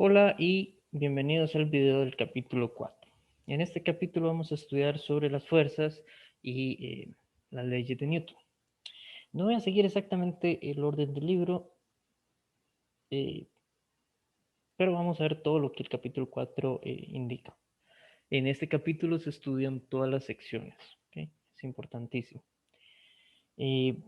Hola y bienvenidos al video del capítulo 4. En este capítulo vamos a estudiar sobre las fuerzas y las leyes de Newton. No voy a seguir exactamente el orden del libro, eh, pero vamos a ver todo lo que el capítulo 4 indica. En este capítulo se estudian todas las secciones, ¿ok? Es importantísimo. Eh,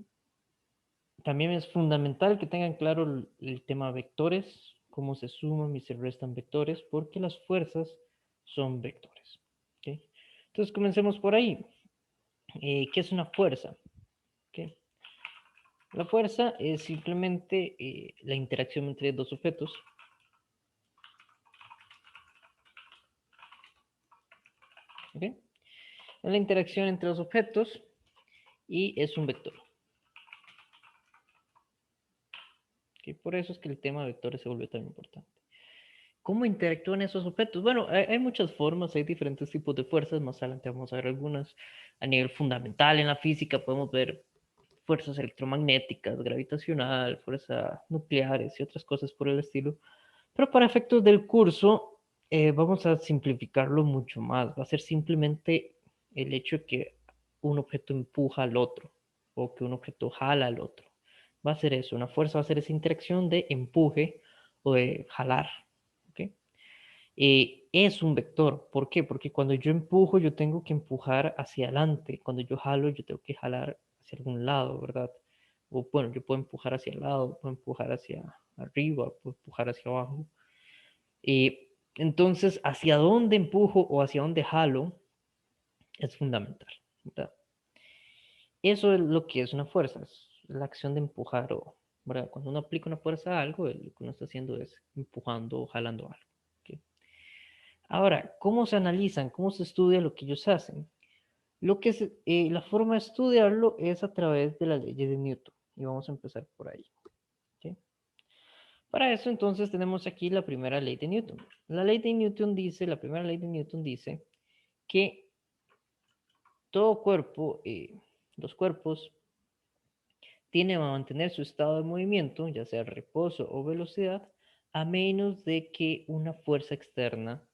También es fundamental que tengan claro el tema vectores, cómo se suman y se restan vectores, porque las fuerzas son vectores. ¿Ok? Entonces comencemos por ahí. ¿Qué es una fuerza? ¿Ok? La fuerza es simplemente la interacción entre dos objetos. ¿Ok? Es la interacción entre dos objetos y es un vector. ¿Ok? Por eso es que el tema de vectores se volvió tan importante. ¿Cómo interactúan esos objetos? Bueno, hay muchas formas, hay diferentes tipos de fuerzas, más adelante vamos a ver algunas. A nivel fundamental en la física podemos ver fuerzas electromagnéticas, gravitacional, fuerzas nucleares y otras cosas por el estilo. Pero para efectos del curso vamos a simplificarlo mucho más. Va a ser simplemente el hecho de que un objeto empuja al otro o que un objeto jala al otro. Va a ser eso, una fuerza va a ser esa interacción de empuje o de jalar. ¿Ok? Es un vector. ¿Por qué? Porque cuando yo empujo, yo tengo que empujar hacia adelante. Cuando yo jalo, yo tengo que jalar hacia algún lado, ¿verdad? O bueno, yo puedo empujar hacia el lado, puedo empujar hacia arriba, puedo empujar hacia abajo. Entonces, hacia dónde empujo o hacia dónde jalo es fundamental, ¿verdad? Eso es lo que es una fuerza, es la acción de empujar o, ¿verdad? Cuando uno aplica una fuerza a algo, lo que uno está haciendo es empujando o jalando algo. ¿Ok? Ahora, ¿cómo se analizan? ¿Cómo se estudia lo que ellos hacen? La forma de estudiarlo es a través de las leyes de Newton. Y vamos a empezar por ahí. ¿Ok? Para eso, entonces, tenemos aquí la primera ley de Newton. La primera ley de Newton dice que todo cuerpo, los cuerpos, tienen a mantener su estado de movimiento, ya sea reposo o velocidad, a menos de que una fuerza externa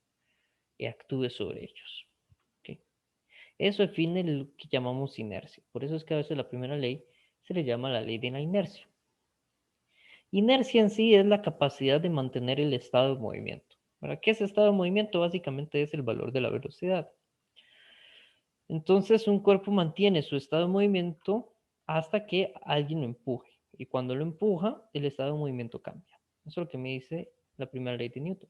actúe sobre ellos. ¿Ok? Eso define lo que llamamos inercia. Por eso es que a veces la primera ley se le llama la ley de la inercia. Inercia en sí es la capacidad de mantener el estado de movimiento. ¿Para qué es estado de movimiento? Básicamente es el valor de la velocidad. Entonces un cuerpo mantiene su estado de movimiento hasta que alguien lo empuje. Y cuando lo empuja, el estado de movimiento cambia. Eso es lo que me dice la primera ley de Newton.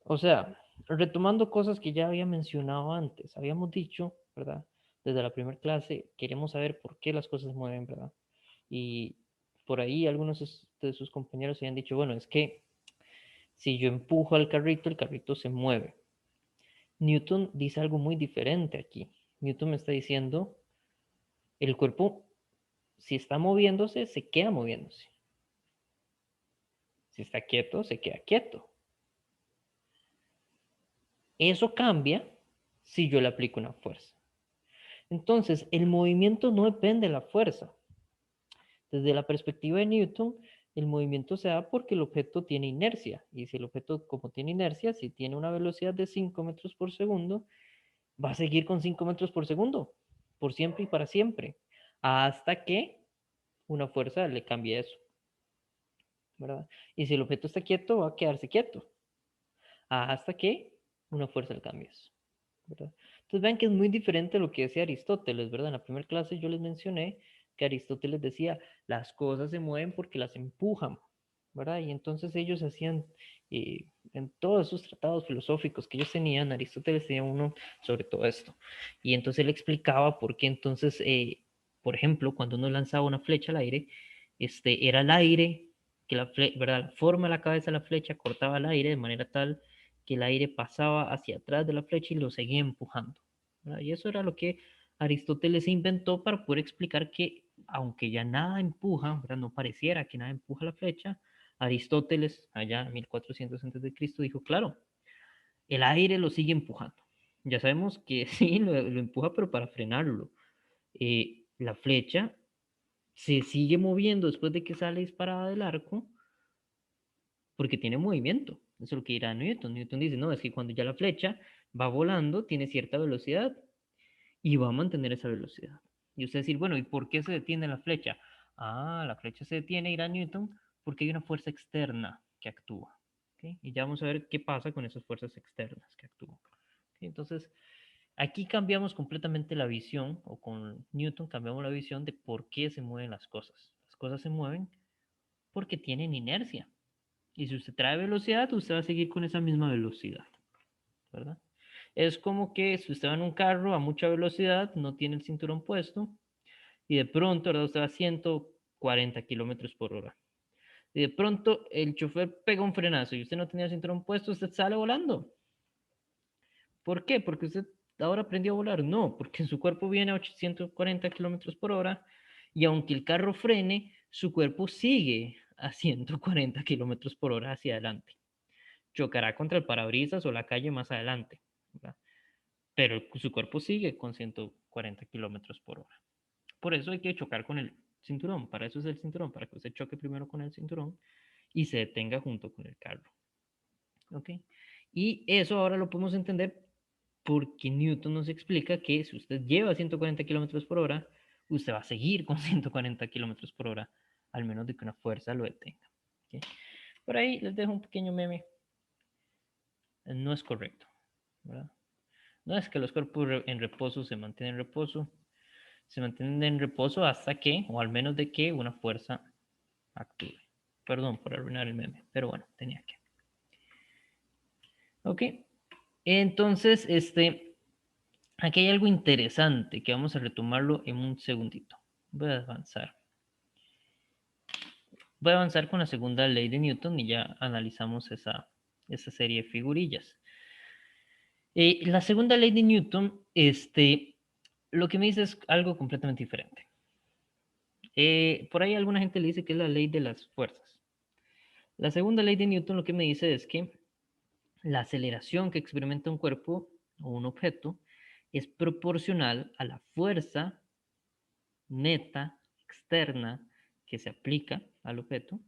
O sea, retomando cosas que ya había mencionado antes, habíamos dicho, ¿verdad? Desde la primera clase, queremos saber por qué las cosas se mueven, ¿verdad? Y por ahí algunos de sus compañeros habían dicho, bueno, es que si yo empujo al carrito, el carrito se mueve. Newton dice algo muy diferente aquí. Newton me está diciendo, el cuerpo, si está moviéndose, se queda moviéndose. Si está quieto, se queda quieto. Eso cambia si yo le aplico una fuerza. Entonces, el movimiento no depende de la fuerza. Desde la perspectiva de Newton, el movimiento se da porque el objeto tiene inercia. Y si el objeto, como tiene inercia, si tiene una velocidad de 5 metros por segundo, va a seguir con 5 metros por segundo, por siempre y para siempre, hasta que una fuerza le cambie eso, ¿verdad? Y si el objeto está quieto, va a quedarse quieto, hasta que una fuerza le cambie eso, ¿verdad? Entonces vean que es muy diferente a lo que decía Aristóteles, ¿verdad? En la primera clase yo les mencioné que Aristóteles decía, las cosas se mueven porque las empujan, ¿verdad? Y entonces ellos hacían, en todos esos tratados filosóficos que ellos tenían, Aristóteles tenía uno sobre todo esto. Y entonces él explicaba por qué entonces, por ejemplo, cuando uno lanzaba una flecha al aire, era el aire, que ¿verdad? La forma de la cabeza de la flecha cortaba el aire de manera tal que el aire pasaba hacia atrás de la flecha y lo seguía empujando, ¿verdad? Y eso era lo que Aristóteles inventó para poder explicar que, aunque ya nada empuja, ¿verdad? No pareciera que nada empuja la flecha, Aristóteles, allá en 1400 a.C., dijo, claro, el aire lo sigue empujando. Ya sabemos que sí, lo empuja, pero para frenarlo. La flecha se sigue moviendo después de que sale disparada del arco, porque tiene movimiento. Eso es lo que dirá Newton. Newton dice, no, es que cuando ya la flecha va volando, tiene cierta velocidad y va a mantener esa velocidad. Y usted decir, bueno, ¿y por qué se detiene la flecha? Ah, la flecha se detiene, irá Newton, porque hay una fuerza externa que actúa. ¿Okay? Y ya vamos a ver qué pasa con esas fuerzas externas que actúan. ¿Okay? Entonces, aquí cambiamos completamente la visión, o con Newton cambiamos la visión de por qué se mueven las cosas. Las cosas se mueven porque tienen inercia. Y si usted trae velocidad, usted va a seguir con esa misma velocidad, ¿verdad? Es como que si usted va en un carro a mucha velocidad, no tiene el cinturón puesto, y de pronto, ¿verdad? Usted va a 140 kilómetros por hora. Y de pronto el chofer pega un frenazo y usted no tenía el cinturón puesto, usted sale volando. ¿Por qué? Porque usted ahora aprendió a volar. No, porque su cuerpo viene a 840 kilómetros por hora y aunque el carro frene, su cuerpo sigue a 140 kilómetros por hora hacia adelante. Chocará contra el parabrisas o la calle más adelante, ¿verdad? Pero su cuerpo sigue con 140 kilómetros por hora. Por eso hay que chocar con el cinturón. Para eso es el cinturón, para que usted choque primero con el cinturón y se detenga junto con el carro. ¿Ok? Y eso ahora lo podemos entender porque Newton nos explica que si usted lleva 140 kilómetros por hora, usted va a seguir con 140 kilómetros por hora, al menos de que una fuerza lo detenga. ¿Ok? Por ahí les dejo un pequeño meme. No es correcto, ¿verdad? No es que los cuerpos en reposo se mantienen en reposo, se mantienen en reposo hasta que, o al menos de que, una fuerza actúe. Perdón por arruinar el meme, pero bueno, tenía que. Ok, entonces, aquí hay algo interesante que vamos a retomarlo en un segundito. Voy a avanzar. Voy a avanzar con la segunda ley de Newton y ya analizamos esa serie de figurillas. La segunda ley de Newton, lo que me dice es algo completamente diferente. Por ahí alguna gente le dice que es la ley de las fuerzas. La segunda ley de Newton lo que me dice es que la aceleración que experimenta un cuerpo o un objeto es proporcional a la fuerza neta externa que se aplica al objeto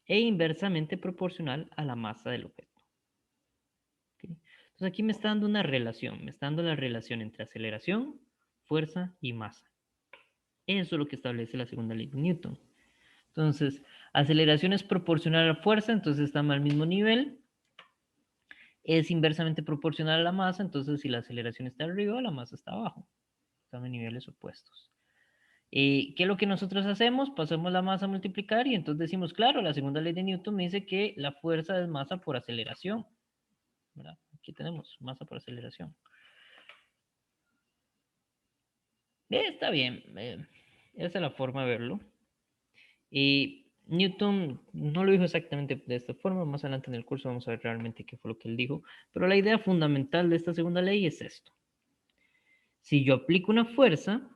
e inversamente proporcional a la masa del objeto. ¿Okay? Entonces aquí me está dando una relación, me está dando la relación entre aceleración, fuerza y masa. Eso es lo que establece la segunda ley de Newton. Entonces, aceleración es proporcional a la fuerza, entonces estamos al mismo nivel. Es inversamente proporcional a la masa, entonces si la aceleración está arriba, la masa está abajo. Están en niveles opuestos. ¿Qué es lo que nosotros hacemos? Pasamos la masa a multiplicar y entonces decimos, claro, la segunda ley de Newton me dice que la fuerza es masa por aceleración. ¿Verdad? Aquí tenemos masa por aceleración. Está bien, esa es la forma de verlo. Y Newton no lo dijo exactamente de esta forma, más adelante en el curso vamos a ver realmente qué fue lo que él dijo, pero la idea fundamental de esta segunda ley es esto. Si yo aplico una fuerza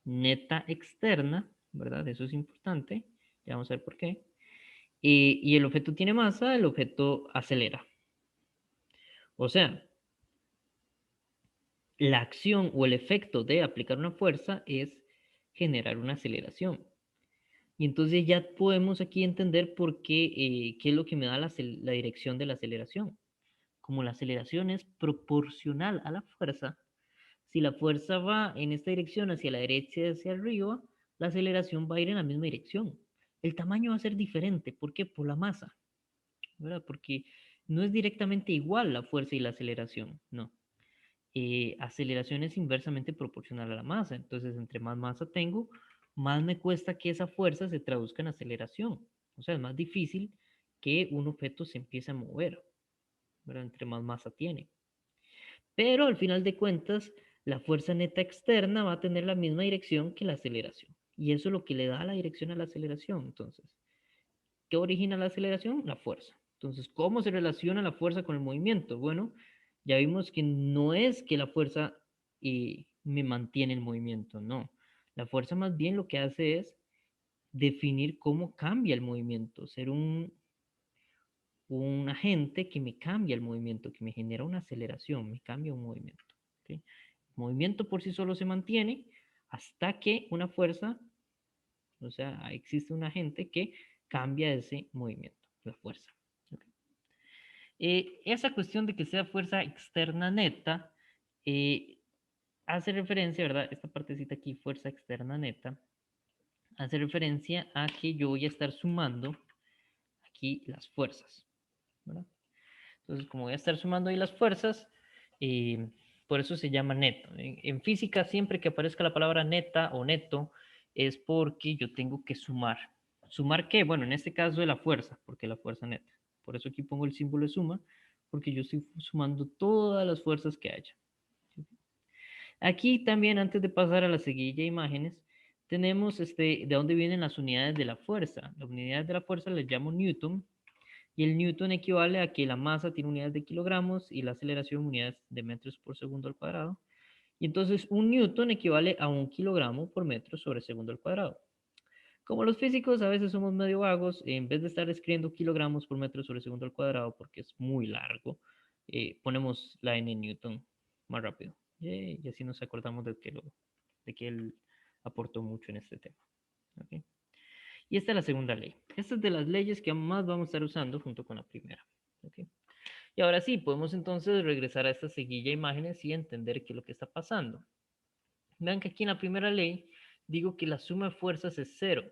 neta externa, ¿verdad? Eso es importante, ya vamos a ver por qué. Y el objeto tiene masa, el objeto acelera. O sea, la acción o el efecto de aplicar una fuerza es generar una aceleración. Y entonces ya podemos aquí entender por qué, qué es lo que me da la dirección de la aceleración. Como la aceleración es proporcional a la fuerza, si la fuerza va en esta dirección hacia la derecha y hacia arriba, la aceleración va a ir en la misma dirección. El tamaño va a ser diferente. ¿Por qué? Por la masa, ¿verdad? Porque no es directamente igual la fuerza y la aceleración, no. Aceleración es inversamente proporcional a la masa. Entonces, entre más masa tengo, más me cuesta que esa fuerza se traduzca en aceleración. O sea, es más difícil que un objeto se empiece a mover, ¿verdad? Entre más masa tiene. Pero al final de cuentas, la fuerza neta externa va a tener la misma dirección que la aceleración. Y eso es lo que le da la dirección a la aceleración. Entonces, ¿qué origina la aceleración? La fuerza. Entonces, ¿cómo se relaciona la fuerza con el movimiento? Bueno, ya vimos que no es que la fuerza me mantiene el movimiento, no. La fuerza más bien lo que hace es definir cómo cambia el movimiento, ser un agente que me cambia el movimiento, que me genera una aceleración, me cambia un movimiento. ¿Okay? El movimiento por sí solo se mantiene hasta que una fuerza, o sea, existe un agente que cambia ese movimiento. la fuerza. ¿Ok? Esa cuestión de que sea fuerza externa neta hace referencia, ¿verdad? Esta partecita aquí, fuerza externa neta, hace referencia a que yo voy a estar sumando aquí las fuerzas, ¿verdad? Entonces, como voy a estar sumando ahí las fuerzas, eh, por eso se llama neto. En física, siempre que aparezca la palabra neta o neto, es porque yo tengo que sumar. ¿Sumar qué? Bueno, en este caso de la fuerza, porque la fuerza neta. Por eso aquí pongo el símbolo de suma, porque yo estoy sumando todas las fuerzas que haya. Aquí también, antes de pasar a la seguilla de imágenes, tenemos de dónde vienen las unidades de la fuerza. Las unidades de la fuerza les llamo Newton, y el Newton equivale a que la masa tiene unidades de kilogramos y la aceleración unidades de metros por segundo al cuadrado. Y entonces un Newton equivale a 1 kilogramo por metro sobre segundo al cuadrado. Como los físicos a veces somos medio vagos, en vez de estar escribiendo kilogramos por metro sobre segundo al cuadrado, porque es muy largo, ponemos la n Newton más rápido. Y así nos acordamos de que él aportó mucho en este tema. ¿Okay? Y esta es la segunda ley. Esta es de las leyes que más vamos a estar usando junto con la primera. ¿Okay? Y ahora sí, podemos entonces regresar a esta seguilla de imágenes y entender qué es lo que está pasando. Vean que aquí en la primera ley digo que la suma de fuerzas es cero.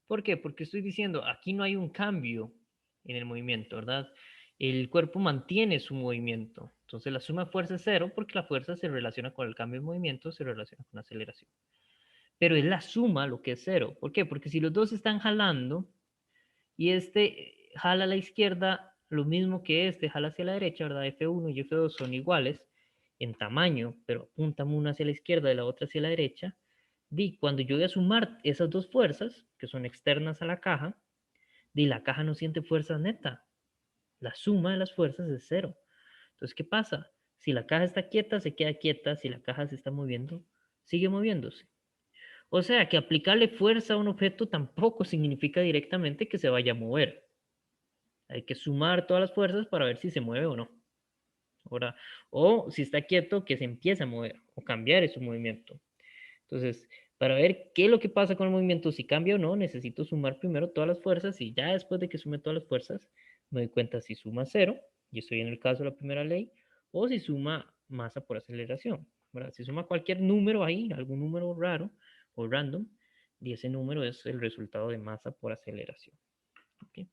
¿Por qué? Porque estoy diciendo, aquí no hay un cambio en el movimiento, ¿verdad? El cuerpo mantiene su movimiento. Entonces la suma de fuerza es cero porque la fuerza se relaciona con el cambio de movimiento, se relaciona con la aceleración. Pero es la suma lo que es cero. ¿Por qué? Porque si los dos están jalando y este jala a la izquierda lo mismo que este jala hacia la derecha, ¿verdad? F1 y F2 son iguales en tamaño, pero apuntan una hacia la izquierda y la otra hacia la derecha. Cuando yo voy a sumar esas dos fuerzas, que son externas a la caja, la caja no siente fuerza neta. La suma de las fuerzas es cero. Entonces, ¿qué pasa? Si la caja está quieta, se queda quieta. Si la caja se está moviendo, sigue moviéndose. O sea, que aplicarle fuerza a un objeto tampoco significa directamente que se vaya a mover. Hay que sumar todas las fuerzas para ver si se mueve o no. Ahora, o si está quieto, que se empiece a mover o cambiar su movimiento. Entonces, para ver qué es lo que pasa con el movimiento, si cambia o no, necesito sumar primero todas las fuerzas y ya después de que sume todas las fuerzas, me doy cuenta si suma cero, y estoy en el caso de la primera ley, o si suma masa por aceleración. ¿Verdad? Si suma cualquier número ahí, algún número raro o random, y ese número es el resultado de masa por aceleración. ¿Okay?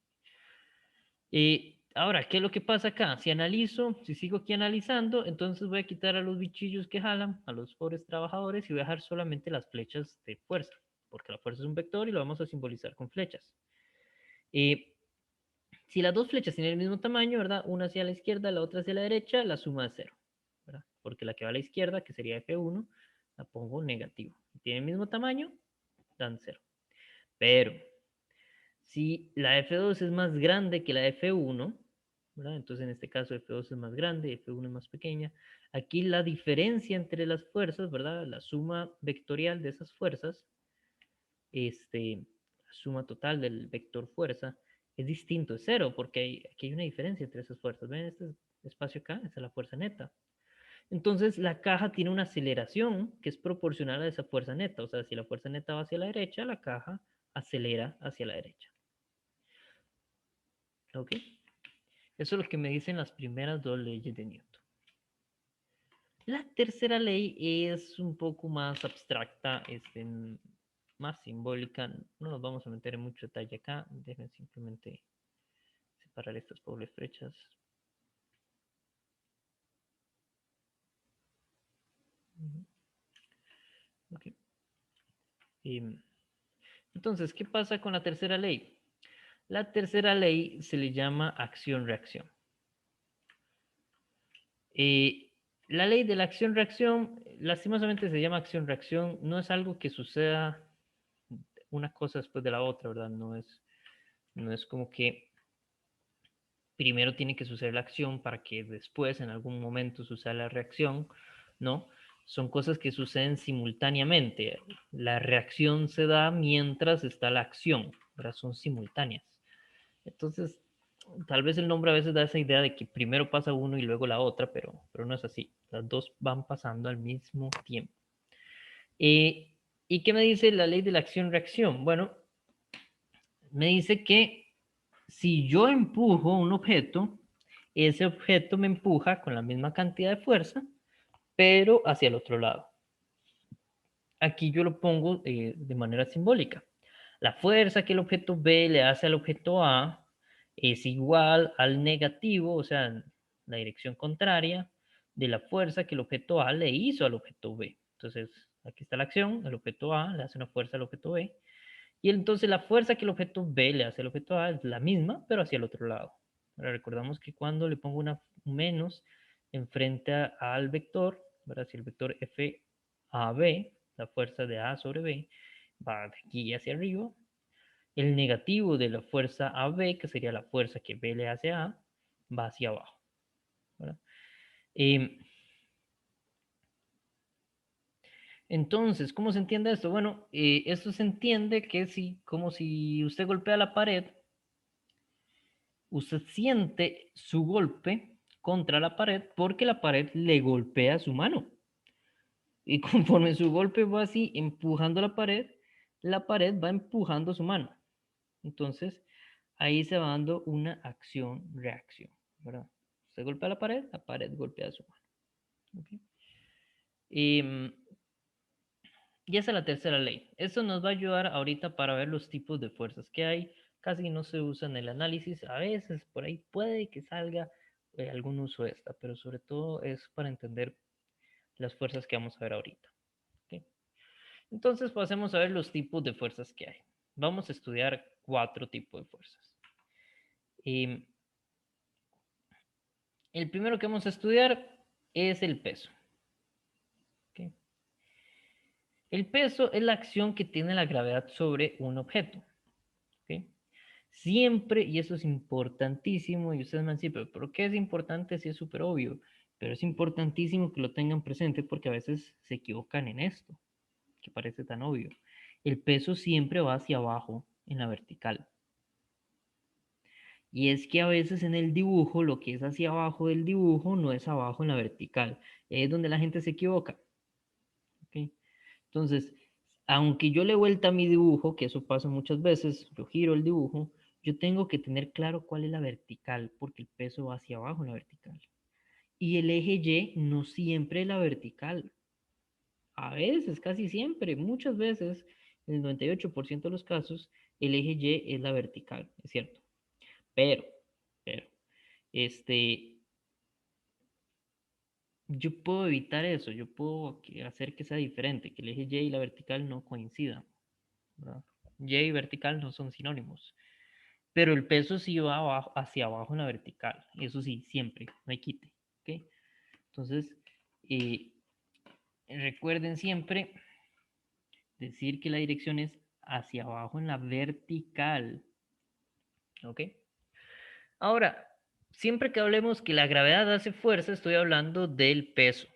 Ahora, ¿qué es lo que pasa acá? Si analizo, si sigo aquí analizando, entonces voy a quitar a los bichillos que jalan, a los pobres trabajadores, y voy a dejar solamente las flechas de fuerza, porque la fuerza es un vector y lo vamos a simbolizar con flechas. Si las dos flechas tienen el mismo tamaño, ¿verdad? Una hacia la izquierda, la otra hacia la derecha, la suma es cero, ¿verdad? Porque la que va a la izquierda, que sería F1, la pongo negativo. Si tiene el mismo tamaño, dan cero. Pero si la F2 es más grande que la F1, ¿verdad? Entonces en este caso F2 es más grande, F1 es más pequeña. Aquí la diferencia entre las fuerzas, ¿verdad? La suma vectorial de esas fuerzas, la suma total del vector fuerza, es distinto, es cero, porque aquí hay una diferencia entre esas fuerzas. ¿Ven este espacio acá? Esa es la fuerza neta. Entonces la caja tiene una aceleración que es proporcional a esa fuerza neta. O sea, si la fuerza neta va hacia la derecha, la caja acelera hacia la derecha. ¿Ok? Eso es lo que me dicen las primeras dos leyes de Newton. La tercera ley es un poco más abstracta, más simbólica. No nos vamos a meter en mucho detalle acá. Dejen simplemente separar estas pobres flechas. Okay. Entonces, ¿qué pasa con la tercera ley? La tercera ley se le llama acción-reacción. La ley de la acción-reacción, lastimosamente se llama acción-reacción, no es algo que suceda una cosa después de la otra, ¿verdad? No es como que primero tiene que suceder la acción para que después en algún momento suceda la reacción, ¿no? Son cosas que suceden simultáneamente. La reacción se da mientras está la acción, ¿verdad? Son simultáneas. Entonces, tal vez el nombre a veces da esa idea de que primero pasa uno y luego la otra, pero no es así. Las dos van pasando al mismo tiempo. ¿Y qué me dice la ley de la acción-reacción? Bueno, me dice que si yo empujo un objeto, ese objeto me empuja con la misma cantidad de fuerza, pero hacia el otro lado. Aquí yo lo pongo de manera simbólica. La fuerza que el objeto B le hace al objeto A es igual al negativo, o sea, la dirección contraria de la fuerza que el objeto A le hizo al objeto B. Entonces, aquí está la acción, el objeto A le hace una fuerza al objeto B, y entonces la fuerza que el objeto B le hace al objeto A es la misma, pero hacia el otro lado. Ahora recordamos que cuando le pongo una menos enfrente al vector, ¿verdad? Si el vector F a B, la fuerza de A sobre B, va de aquí hacia arriba, el negativo de la fuerza AB, que sería la fuerza que B le hace a A, va hacia abajo, ¿verdad? Eh, entonces, ¿cómo se entiende esto? Bueno, esto se entiende que si, como si usted golpea la pared, usted siente su golpe contra la pared porque la pared le golpea su mano. Y conforme su golpe va así empujando la pared va empujando su mano. Entonces, ahí se va dando una acción-reacción, ¿verdad? Usted golpea la pared golpea su mano. ¿Okay? Y, y esa es la tercera ley. Esto nos va a ayudar ahorita para ver los tipos de fuerzas que hay. Casi no se usa en el análisis. A veces por ahí puede que salga algún uso de esta, pero sobre todo es para entender las fuerzas que vamos a ver ahorita. ¿Okay? Entonces pasemos a ver los tipos de fuerzas que hay. Vamos a estudiar 4 tipos de fuerzas. Y el primero que vamos a estudiar es el peso. ¿Okay? El peso es la acción que tiene la gravedad sobre un objeto. ¿Okay? Siempre, y eso es importantísimo, y ustedes me han dicho, pero ¿por qué es importante si es súper obvio? Pero es importantísimo que lo tengan presente porque a veces se equivocan en esto, que parece tan obvio. El peso siempre va hacia abajo en la vertical. Y es que a veces en el dibujo, lo que es hacia abajo del dibujo no es abajo en la vertical. Es donde la gente se equivoca. ¿Okay? Entonces, aunque yo le vuelta a mi dibujo, que eso pasa muchas veces, yo giro el dibujo, yo tengo que tener claro cuál es la vertical, porque el peso va hacia abajo en la vertical. Y el eje Y no siempre es la vertical. A veces, casi siempre, muchas veces, en el 98% de los casos, el eje Y es la vertical, es cierto. Pero, pero, este, yo puedo evitar eso, yo puedo hacer que sea diferente, que el eje Y y la vertical no coincidan, ¿verdad? Y y vertical no son sinónimos, pero el peso sí va abajo, hacia abajo en la vertical, eso sí, siempre, no hay quite, ¿ok? Entonces, eh, recuerden siempre decir que la dirección es hacia abajo en la vertical, ¿ok? Ahora, siempre que hablemos que la gravedad hace fuerza, estoy hablando del peso.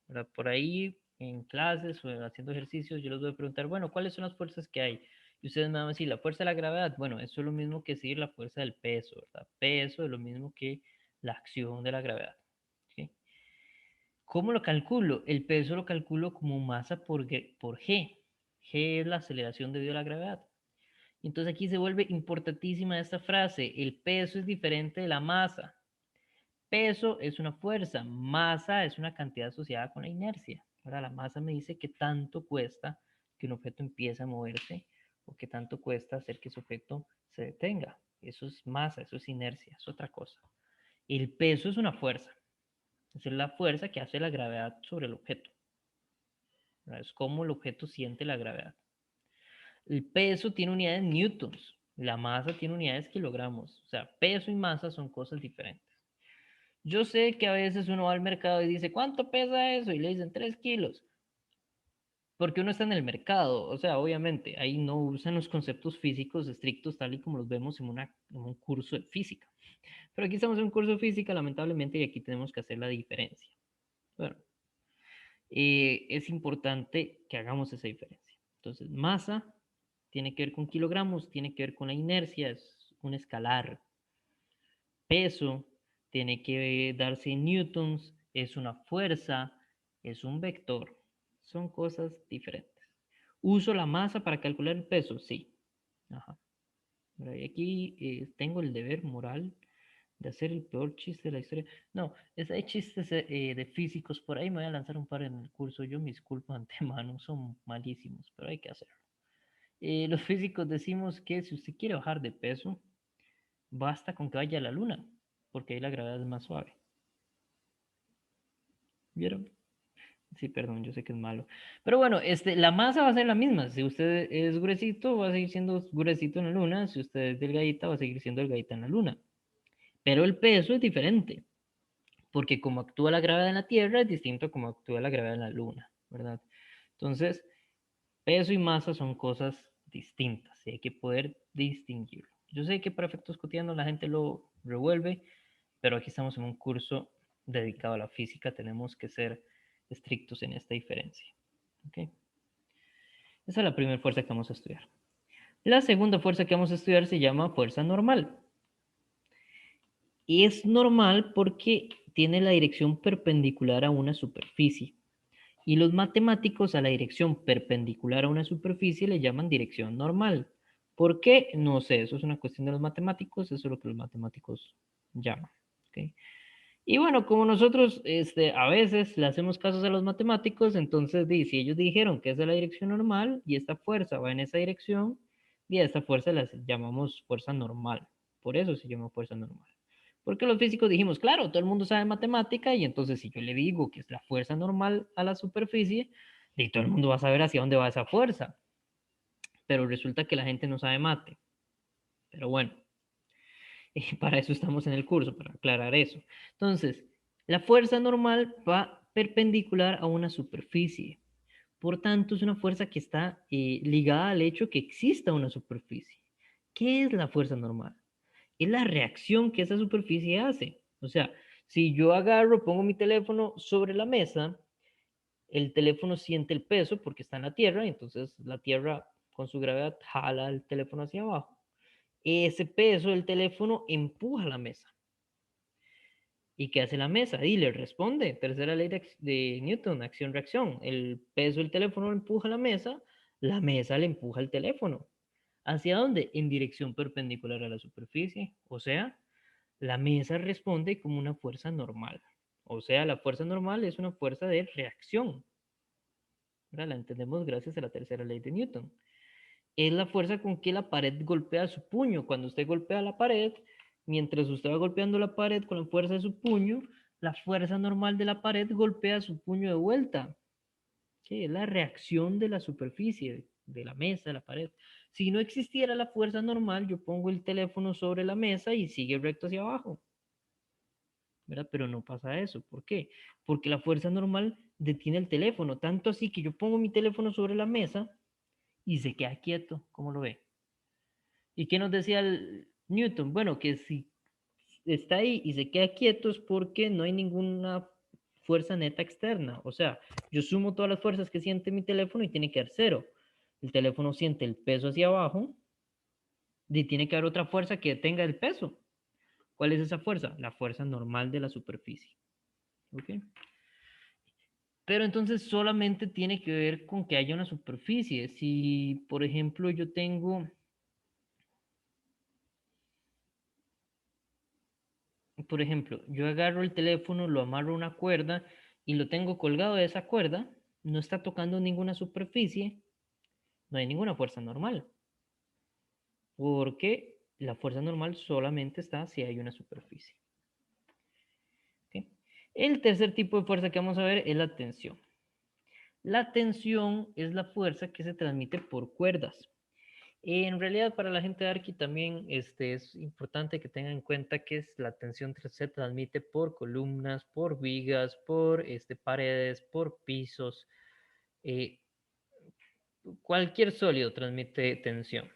¿Verdad? Por ahí en clases o haciendo ejercicios, yo les voy a preguntar, bueno, ¿cuáles son las fuerzas que hay? Y ustedes me van a decir, la fuerza de la gravedad, bueno, eso es lo mismo que decir la fuerza del peso, ¿verdad? Peso es lo mismo que la acción de la gravedad. ¿Sí? ¿Cómo lo calculo? El peso lo calculo como masa por G. G es la aceleración debido a la gravedad. Entonces aquí se vuelve importantísima esta frase, el peso es diferente de la masa. Peso es una fuerza, masa es una cantidad asociada con la inercia. Ahora la masa me dice que tanto cuesta que un objeto empiece a moverse o que tanto cuesta hacer que ese objeto se detenga. Eso es masa, eso es inercia, es otra cosa. El peso es una fuerza, es la fuerza que hace la gravedad sobre el objeto. Es como el objeto siente la gravedad. El peso tiene unidades newtons, la masa tiene unidades kilogramos. O sea, peso y masa son cosas diferentes. Yo sé que a veces uno va al mercado y dice, ¿cuánto pesa eso? Y le dicen 3 kilos. Porque uno está en el mercado. O sea, obviamente, ahí no usan los conceptos físicos estrictos tal y como los vemos en un curso de física. Pero aquí estamos en un curso de física, lamentablemente, y aquí tenemos que hacer la diferencia. Bueno, es importante que hagamos esa diferencia. Entonces, masa tiene que ver con kilogramos, tiene que ver con la inercia, es un escalar. Peso tiene que darse en newtons, es una fuerza, es un vector. Son cosas diferentes. ¿Uso la masa para calcular el peso? Sí. Ajá. ¿verdad? Y aquí tengo el deber moral de hacer el peor chiste de la historia. No, hay chistes de físicos por ahí, me voy a lanzar un par en el curso. Yo mis culpas antemano, son malísimos, pero hay que hacerlo. Los físicos decimos que si usted quiere bajar de peso, basta con que vaya a la luna, porque ahí la gravedad es más suave. ¿Vieron? Sí, perdón, yo sé que es malo. Pero bueno, la masa va a ser la misma. Si usted es gruesito, va a seguir siendo gruesito en la luna. Si usted es delgadita, va a seguir siendo delgadita en la luna. Pero el peso es diferente, porque como actúa la gravedad en la Tierra es distinto a como actúa la gravedad en la luna, ¿verdad? Entonces, peso y masa son cosas distintas y hay que poder distinguirlo. Yo sé que para efectos cotidianos la gente lo revuelve, pero aquí estamos en un curso dedicado a la física, tenemos que ser estrictos en esta diferencia. ¿Okay? Esa es la primera fuerza que vamos a estudiar. La segunda fuerza que vamos a estudiar se llama fuerza normal. Y es normal porque tiene la dirección perpendicular a una superficie. Y los matemáticos a la dirección perpendicular a una superficie le llaman dirección normal. ¿Por qué? No sé, eso es una cuestión de los matemáticos, eso es lo que los matemáticos llaman. ¿Okay? Y bueno, como nosotros a veces le hacemos casos a los matemáticos, entonces si ellos dijeron que esa es la dirección normal y esta fuerza va en esa dirección, y a esta fuerza la llamamos fuerza normal. Por eso se llama fuerza normal. Porque los físicos dijimos, claro, todo el mundo sabe matemática y entonces si yo le digo que es la fuerza normal a la superficie, y todo el mundo va a saber hacia dónde va esa fuerza. Pero resulta que la gente no sabe mate. Pero bueno, para eso estamos en el curso, para aclarar eso. Entonces, la fuerza normal va perpendicular a una superficie. Por tanto, es una fuerza que está ligada al hecho que exista una superficie. ¿Qué es la fuerza normal? Es la reacción que esa superficie hace. O sea, si yo agarro, pongo mi teléfono sobre la mesa, el teléfono siente el peso porque está en la tierra, y entonces la tierra con su gravedad jala el teléfono hacia abajo. Ese peso del teléfono empuja la mesa. ¿Y qué hace la mesa? Y le responde. Tercera ley de Newton, acción-reacción. El peso del teléfono lo empuja a la mesa le empuja el teléfono. ¿Hacia dónde? En dirección perpendicular a la superficie. O sea, la mesa responde como una fuerza normal. O sea, la fuerza normal es una fuerza de reacción. ¿Verdad? La entendemos gracias a la tercera ley de Newton. Es la fuerza con que la pared golpea su puño. Cuando usted golpea la pared, mientras usted va golpeando la pared con la fuerza de su puño, la fuerza normal de la pared golpea su puño de vuelta. ¿Sí? Es la reacción de la superficie, de la mesa, de la pared. Si no existiera la fuerza normal, yo pongo el teléfono sobre la mesa y sigue recto hacia abajo. ¿Verdad? Pero no pasa eso. ¿Por qué? Porque la fuerza normal detiene el teléfono. Tanto así que yo pongo mi teléfono sobre la mesa y se queda quieto. ¿Cómo lo ve? ¿Y qué nos decía el Newton? Bueno, que si está ahí y se queda quieto es porque no hay ninguna fuerza neta externa. O sea, yo sumo todas las fuerzas que siente mi teléfono y tiene que dar cero. El teléfono siente el peso hacia abajo y tiene que haber otra fuerza que tenga el peso. ¿Cuál es esa fuerza? La fuerza normal de la superficie. ¿Ok? Pero entonces solamente tiene que ver con que haya una superficie. Si, por ejemplo, yo tengo, por ejemplo, yo agarro el teléfono, lo amarro a una cuerda y lo tengo colgado de esa cuerda, no está tocando ninguna superficie, no hay ninguna fuerza normal, porque la fuerza normal solamente está si hay una superficie. ¿Ok? El tercer tipo de fuerza que vamos a ver es la tensión. La tensión es la fuerza que se transmite por cuerdas. En realidad, para la gente de Arqui también es importante que tengan en cuenta que la tensión se transmite por columnas, por vigas, por paredes, por pisos. eh, Cualquier sólido transmite tensión.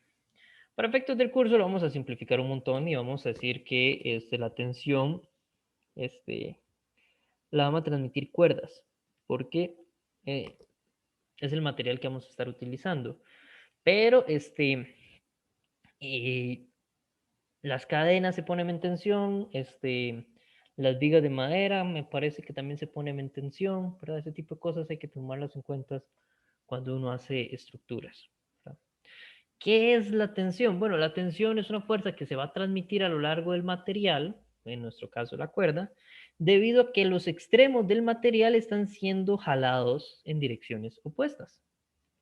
Para efectos del curso lo vamos a simplificar un montón y vamos a decir que la tensión este, la vamos a transmitir cuerdas, porque eh, es el material que vamos a estar utilizando. Pero eh, las cadenas se ponen en tensión, las vigas de madera me parece que también se ponen en tensión, ¿verdad? Ese tipo de cosas hay que tomarlas en cuenta cuando uno hace estructuras, ¿verdad? ¿Qué es la tensión? Bueno, la tensión es una fuerza que se va a transmitir a lo largo del material, en nuestro caso la cuerda, debido a que los extremos del material están siendo jalados en direcciones opuestas.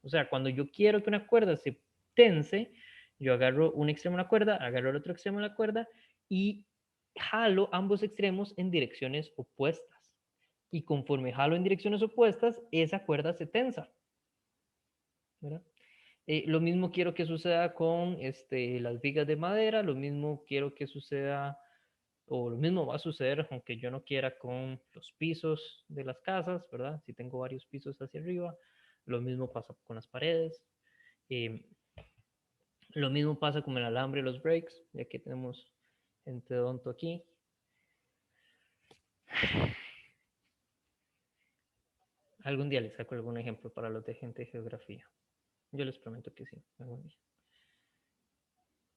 O sea, cuando yo quiero que una cuerda se tense, yo agarro un extremo de la cuerda, agarro el otro extremo de la cuerda y jalo ambos extremos en direcciones opuestas. Y conforme jalo en direcciones opuestas, esa cuerda se tensa, ¿verdad? Lo mismo quiero que suceda con las vigas de madera, lo mismo quiero que suceda, o lo mismo va a suceder, aunque yo no quiera, con los pisos de las casas, ¿verdad? Si tengo varios pisos hacia arriba, lo mismo pasa con las paredes. Eh, lo mismo pasa con el alambre y los breaks, ya que tenemos entedonto aquí. Algún día les saco algún ejemplo para los de gente de geografía. Yo les prometo que sí, algún día.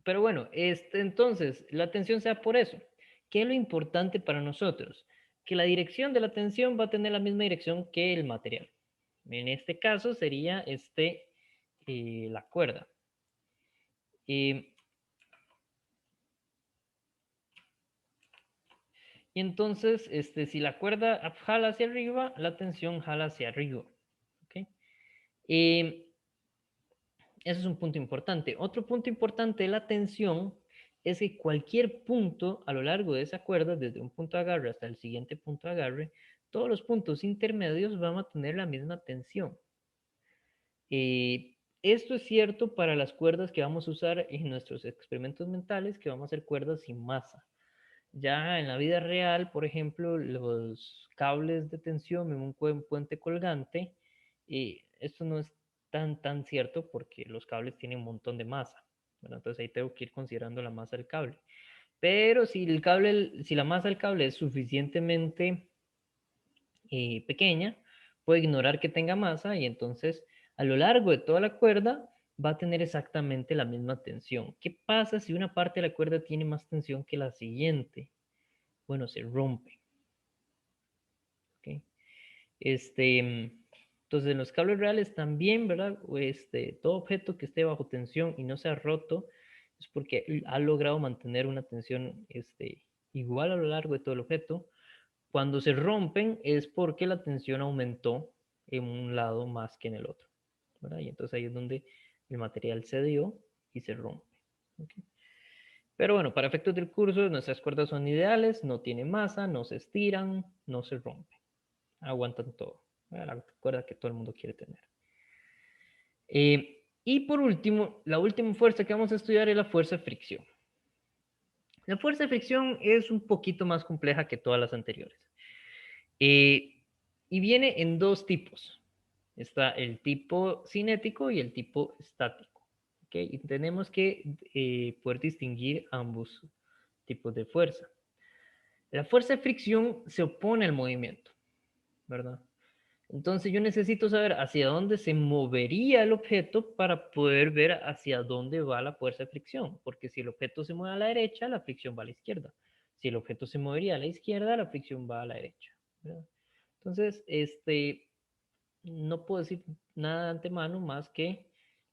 Pero bueno, entonces, la tensión sea por eso. ¿Qué es lo importante para nosotros? Que la dirección de la tensión va a tener la misma dirección que el material. En este caso sería la cuerda. Y entonces, si la cuerda jala hacia arriba, la tensión jala hacia arriba. ¿Okay? Ese es un punto importante. Otro punto importante de la tensión es que cualquier punto a lo largo de esa cuerda, desde un punto de agarre hasta el siguiente punto de agarre, todos los puntos intermedios van a tener la misma tensión. Esto es cierto para las cuerdas que vamos a usar en nuestros experimentos mentales, que vamos a hacer cuerdas sin masa. Ya en la vida real, por ejemplo, los cables de tensión en un puente colgante, esto no es tan cierto porque los cables tienen un montón de masa, ¿verdad? Entonces ahí tengo que ir considerando la masa del cable. Pero si la masa del cable es suficientemente pequeña, puedo ignorar que tenga masa y entonces a lo largo de toda la cuerda va a tener exactamente la misma tensión. ¿Qué pasa si una parte de la cuerda tiene más tensión que la siguiente? Bueno, se rompe. ¿Okay? Entonces, en los cables reales también, ¿verdad? Todo objeto que esté bajo tensión y no sea roto es porque ha logrado mantener una tensión igual a lo largo de todo el objeto. Cuando se rompen es porque la tensión aumentó en un lado más que en el otro, ¿verdad? Y entonces ahí es donde el material cedió y se rompe. ¿Okay? Pero bueno, para efectos del curso, nuestras cuerdas son ideales, no tienen masa, no se estiran, no se rompen, aguantan todo. La cuerda que todo el mundo quiere tener. Y por último, la última fuerza que vamos a estudiar es la fuerza de fricción. La fuerza de fricción es un poquito más compleja que todas las anteriores. Y viene en dos tipos. Está el tipo cinético y el tipo estático. ¿Okay? Y tenemos que poder distinguir ambos tipos de fuerza. La fuerza de fricción se opone al movimiento, ¿verdad? Entonces yo necesito saber hacia dónde se movería el objeto para poder ver hacia dónde va la fuerza de fricción. Porque si el objeto se mueve a la derecha, la fricción va a la izquierda. Si el objeto se movería a la izquierda, la fricción va a la derecha, ¿verdad? Entonces, no puedo decir nada de antemano más que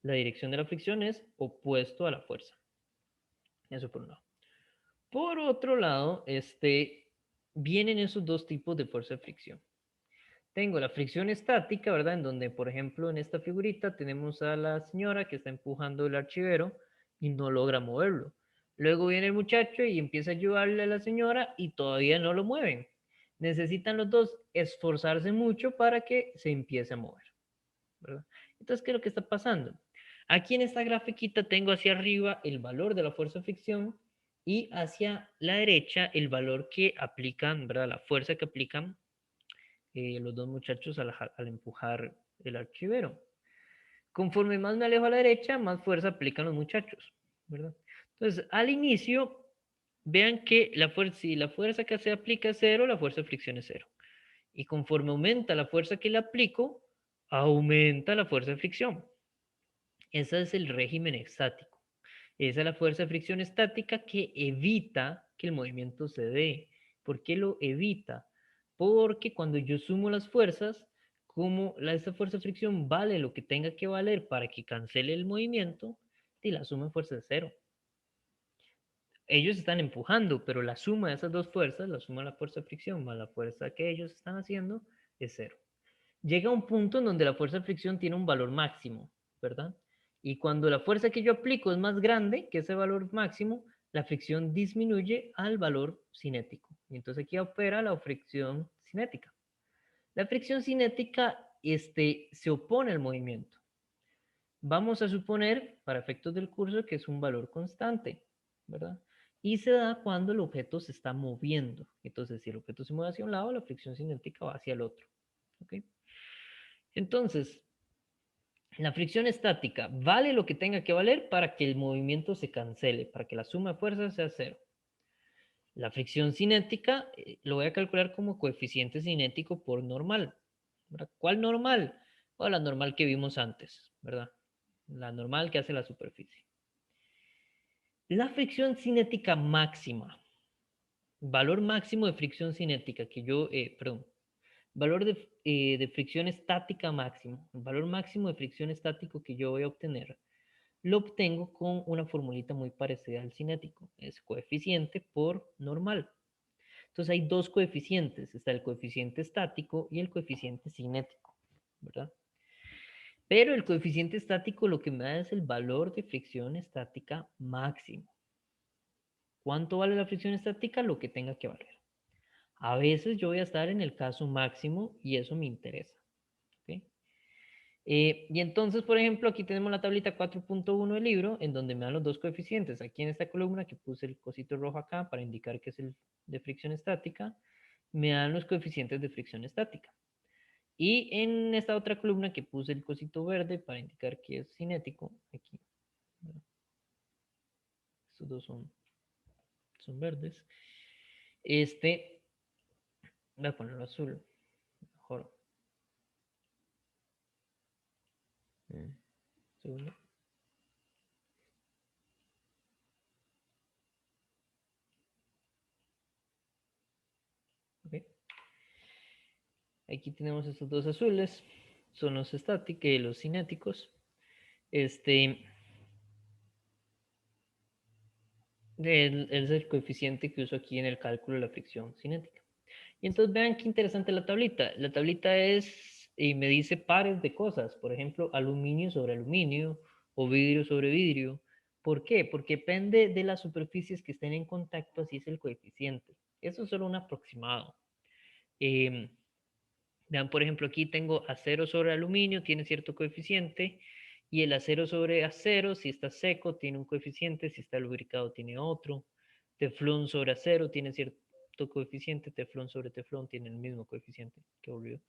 la dirección de la fricción es opuesto a la fuerza. Eso por un lado. Por otro lado, vienen esos dos tipos de fuerza de fricción. Tengo la fricción estática, ¿verdad? En donde, por ejemplo, en esta figurita tenemos a la señora que está empujando el archivero y no logra moverlo. Luego viene el muchacho y empieza a ayudarle a la señora y todavía no lo mueven. Necesitan los dos esforzarse mucho para que se empiece a mover, ¿verdad? Entonces, ¿qué es lo que está pasando? Aquí en esta grafiquita tengo hacia arriba el valor de la fuerza de fricción y hacia la derecha el valor que aplican, ¿verdad? La fuerza que aplican los dos muchachos al empujar el archivero. Conforme más me alejo a la derecha, más fuerza aplican los muchachos, ¿verdad? Entonces, al inicio, vean que si la fuerza que se aplica es cero, la fuerza de fricción es cero. Y conforme aumenta la fuerza que le aplico, aumenta la fuerza de fricción. Ese es el régimen estático. Esa es la fuerza de fricción estática que evita que el movimiento se dé. ¿Por qué lo evita? Porque cuando yo sumo las fuerzas, como esta fuerza de fricción vale lo que tenga que valer para que cancele el movimiento, y la suma de fuerzas es cero. Ellos están empujando, pero la suma de esas dos fuerzas, la suma de la fuerza de fricción más la fuerza que ellos están haciendo, es cero. Llega un punto en donde la fuerza de fricción tiene un valor máximo, ¿verdad? Y cuando la fuerza que yo aplico es más grande que ese valor máximo, la fricción disminuye al valor cinético. Y entonces aquí opera la fricción cinética. La fricción cinética se opone al movimiento. Vamos a suponer, para efectos del curso, que es un valor constante, ¿verdad? Y se da cuando el objeto se está moviendo. Entonces, si el objeto se mueve hacia un lado, la fricción cinética va hacia el otro. ¿Ok? Entonces, la fricción estática vale lo que tenga que valer para que el movimiento se cancele, para que la suma de fuerzas sea cero. La fricción cinética lo voy a calcular como coeficiente cinético por normal. ¿Verdad? ¿Cuál normal? O la normal que vimos antes, ¿verdad? La normal que hace la superficie. La fricción cinética máxima, valor máximo de fricción cinética que yo, perdón, valor de fricción estática máximo, el valor máximo de fricción estático que yo voy a obtener, lo obtengo con una formulita muy parecida al cinético, es coeficiente por normal. Entonces hay dos coeficientes, está el coeficiente estático y el coeficiente cinético, ¿verdad? Pero el coeficiente estático lo que me da es el valor de fricción estática máximo. ¿Cuánto vale la fricción estática? Lo que tenga que valer. A veces yo voy a estar en el caso máximo y eso me interesa. ¿Okay? Y entonces, por ejemplo, aquí tenemos la tablita 4.1 del libro, en donde me dan los dos coeficientes. Aquí en esta columna que puse el cosito rojo acá para indicar que es el de fricción estática, me dan los coeficientes de fricción estática. Y en esta otra columna que puse el cosito verde para indicar que es cinético, aquí, ¿verdad? Estos dos son verdes. Voy a ponerlo azul, mejor. Segundo. Okay. Aquí tenemos estos dos azules, son los estáticos, los cinéticos. Es el coeficiente que uso aquí en el cálculo de la fricción cinética. Y entonces vean qué interesante la tablita. La tablita y me dice pares de cosas, por ejemplo, aluminio sobre aluminio o vidrio sobre vidrio. ¿Por qué? Porque depende de las superficies que estén en contacto, así es el coeficiente. Eso es solo un aproximado. Eh, Vean, por ejemplo, aquí tengo acero sobre aluminio, tiene cierto coeficiente, y el acero sobre acero, si está seco, tiene un coeficiente, si está lubricado, tiene otro. Teflón sobre acero tiene cierto coeficiente, teflón sobre teflón tiene el mismo coeficiente, que olvidó.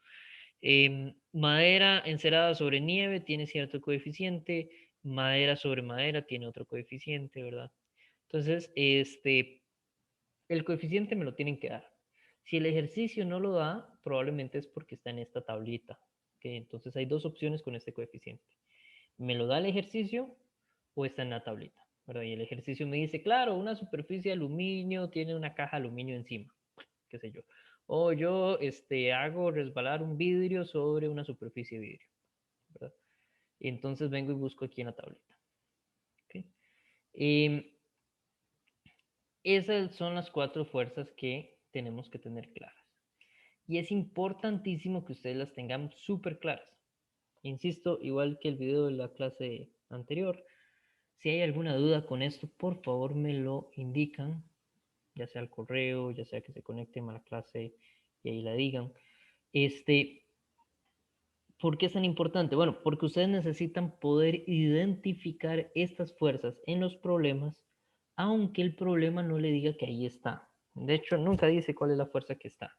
Madera encerada sobre nieve tiene cierto coeficiente, madera sobre madera tiene otro coeficiente, ¿verdad? Entonces, el coeficiente me lo tienen que dar. Si el ejercicio no lo da, probablemente es porque está en esta tablita. ¿Okay? Entonces hay dos opciones con este coeficiente. ¿Me lo da el ejercicio o está en la tablita? ¿Verdad? Y el ejercicio me dice, claro, una superficie de aluminio tiene una caja de aluminio encima, qué sé yo. O yo hago resbalar un vidrio sobre una superficie de vidrio. ¿Verdad? Y entonces vengo y busco aquí en la tablita. ¿Okay? Esas son las cuatro fuerzas que tenemos que tener claras. Y es importantísimo que ustedes las tengan súper claras. Insisto, igual que el video de la clase anterior, si hay alguna duda con esto, por favor me lo indican, ya sea al correo, ya sea que se conecten a la clase y ahí la digan. ¿Por qué es tan importante? Bueno, porque ustedes necesitan poder identificar estas fuerzas en los problemas, aunque el problema no le diga que ahí está. De hecho, nunca dice cuál es la fuerza que está.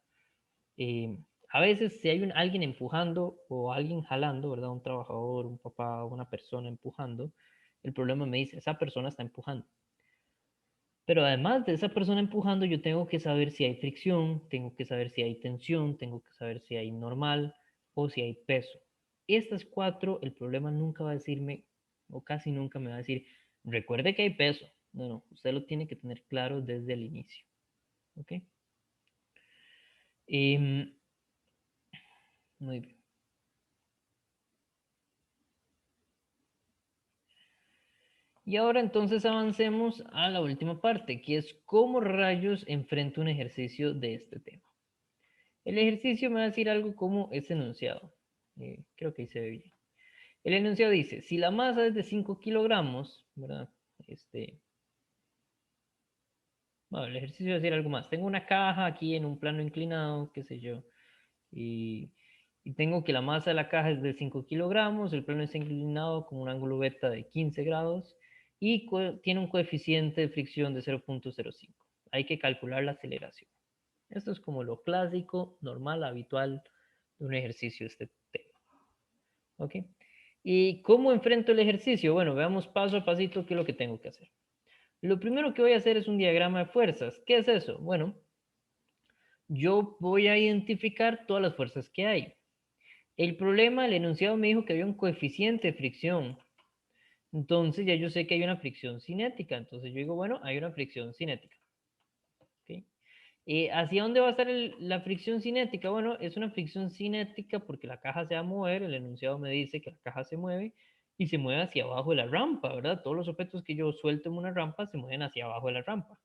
A veces si hay alguien empujando o alguien jalando, ¿verdad? Un trabajador, un papá, una persona empujando, el problema me dice, esa persona está empujando. Pero además de esa persona empujando, yo tengo que saber si hay fricción, tengo que saber si hay tensión, tengo que saber si hay normal o si hay peso. Estas cuatro, el problema nunca va a decirme, o casi nunca me va a decir, recuerde que hay peso. No, no, usted lo tiene que tener claro desde el inicio. ¿Ok? Em, muy bien. Y ahora entonces avancemos a la última parte, que es cómo rayos enfrento un ejercicio de este tema. El ejercicio me va a decir algo como este enunciado. Creo que ahí se ve bien. El enunciado dice, si la masa es de 5 kilogramos, ¿verdad? Bueno, el ejercicio va a decir algo más. Tengo una caja aquí en un plano inclinado, qué sé yo, y, y tengo que la masa de la caja es de 5 kilogramos, el plano está inclinado con un ángulo beta de 15 grados y tiene un coeficiente de fricción de 0.05. Hay que calcular la aceleración. Esto es como lo clásico, normal, habitual de un ejercicio de este tema. ¿Ok? ¿Y cómo enfrento el ejercicio? Bueno, veamos paso a pasito qué es lo que tengo que hacer. Lo primero que voy a hacer es un diagrama de fuerzas. ¿Qué es eso? Bueno, yo voy a identificar todas las fuerzas que hay. El problema, el enunciado me dijo que había un coeficiente de fricción. Entonces ya yo sé que hay una fricción cinética. Entonces yo digo, bueno, hay una fricción cinética. ¿Okay? ¿Hacia dónde va a estar la fricción cinética? Bueno, es una fricción cinética porque la caja se va a mover. El enunciado me dice que la caja se mueve y se mueve hacia abajo de la rampa, ¿verdad? Todos los objetos que yo suelto en una rampa se mueven hacia abajo de la rampa,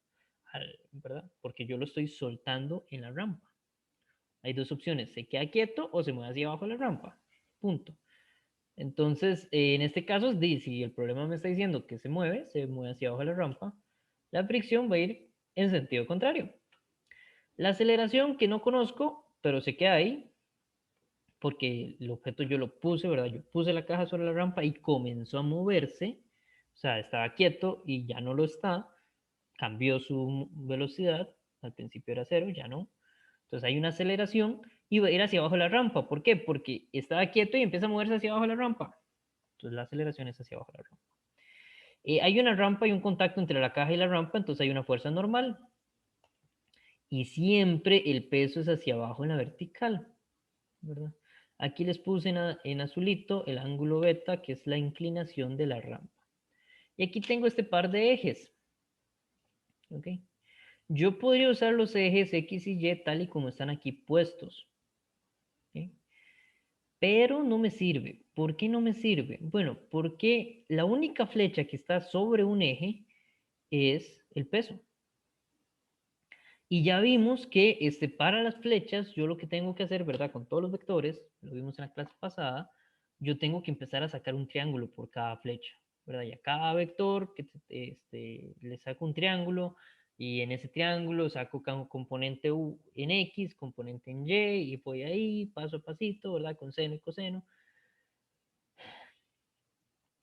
¿verdad? Porque yo lo estoy soltando en la rampa. Hay dos opciones, se queda quieto o se mueve hacia abajo de la rampa. Punto. Entonces, en este caso, si el problema me está diciendo que se mueve hacia abajo de la rampa, la fricción va a ir en sentido contrario. La aceleración que no conozco, pero sé que hay, porque el objeto yo lo puse, ¿verdad? Yo puse la caja sobre la rampa y comenzó a moverse, o sea, estaba quieto y ya no lo está, cambió su velocidad, al principio era cero, ya no. Entonces hay una aceleración y va a ir hacia abajo de la rampa. ¿Por qué? Porque estaba quieto y empieza a moverse hacia abajo de la rampa. Entonces la aceleración es hacia abajo de la rampa. Hay una rampa y un contacto entre la caja y la rampa, entonces hay una fuerza normal. Y siempre el peso es hacia abajo en la vertical, ¿verdad? Aquí les puse en azulito el ángulo beta, que es la inclinación de la rampa. Y aquí tengo este par de ejes, ¿ok? Yo podría usar los ejes X y Y tal y como están aquí puestos, ¿ok? Pero no me sirve. ¿Por qué no me sirve? Bueno, porque la única flecha que está sobre un eje es el peso. Y ya vimos que para las flechas, yo lo que tengo que hacer, ¿verdad? Con todos los vectores, lo vimos en la clase pasada, yo tengo que empezar a sacar un triángulo por cada flecha, ¿verdad? Y a cada vector le saco un triángulo y en ese triángulo saco un componente U en X, componente en Y y voy ahí paso a pasito, ¿verdad? Con seno y coseno.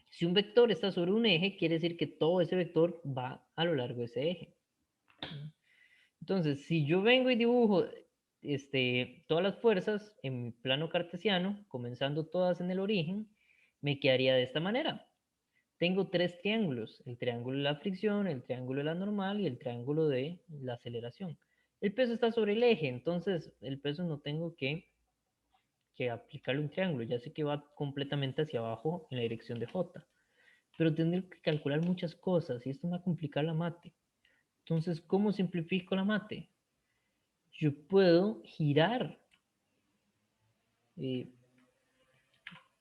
Si un vector está sobre un eje, quiere decir que todo ese vector va a lo largo de ese eje. Entonces, si yo vengo y dibujo todas las fuerzas en mi plano cartesiano, comenzando todas en el origen, me quedaría de esta manera. Tengo tres triángulos, el triángulo de la fricción, el triángulo de la normal y el triángulo de la aceleración. El peso está sobre el eje, entonces el peso no tengo que aplicarle un triángulo, ya sé que va completamente hacia abajo en la dirección de J. Pero tendré que calcular muchas cosas y esto me va a complicar la mate. Entonces, ¿cómo simplifico la mate? Yo puedo girar. eh,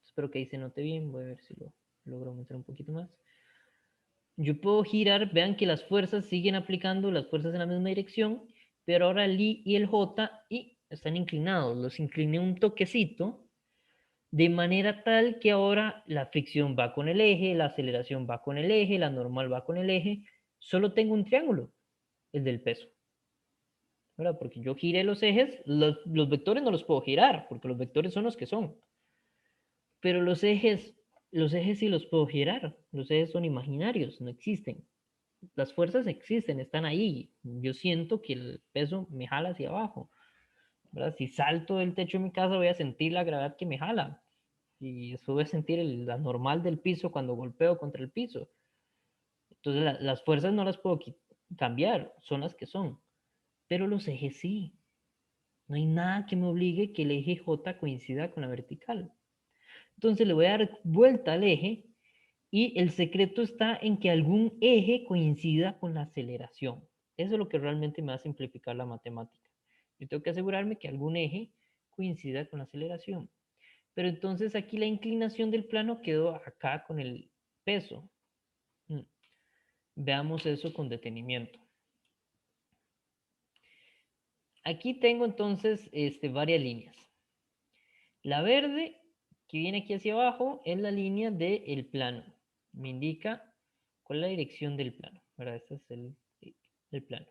Espero que ahí se note bien. Voy a ver si lo logro aumentar un poquito más. Yo puedo girar. Vean que las fuerzas siguen aplicando las fuerzas en la misma dirección, pero ahora el I y el J están inclinados. Los incliné un toquecito de manera tal que ahora la fricción va con el eje, la aceleración va con el eje, la normal va con el eje. Solo tengo un triángulo, el del peso. ¿Verdad? Porque yo giré los ejes, los vectores no los puedo girar, porque los vectores son los que son. Pero los ejes sí los puedo girar. Los ejes son imaginarios, no existen. Las fuerzas existen, están ahí. Yo siento que el peso me jala hacia abajo. ¿Verdad? Si salto del techo de mi casa voy a sentir la gravedad que me jala. Y eso voy a sentir la normal del piso cuando golpeo contra el piso. Entonces las fuerzas no las puedo cambiar, son las que son. Pero los ejes sí. No hay nada que me obligue que el eje J coincida con la vertical. Entonces le voy a dar vuelta al eje y el secreto está en que algún eje coincida con la aceleración. Eso es lo que realmente me va a simplificar la matemática. Yo tengo que asegurarme que algún eje coincida con la aceleración. Pero entonces aquí la inclinación del plano quedó acá con el peso. Veamos eso con detenimiento. Aquí tengo entonces varias líneas. La verde que viene aquí hacia abajo es la línea del plano. Me indica cuál es la dirección del plano, ¿verdad? Este es el plano.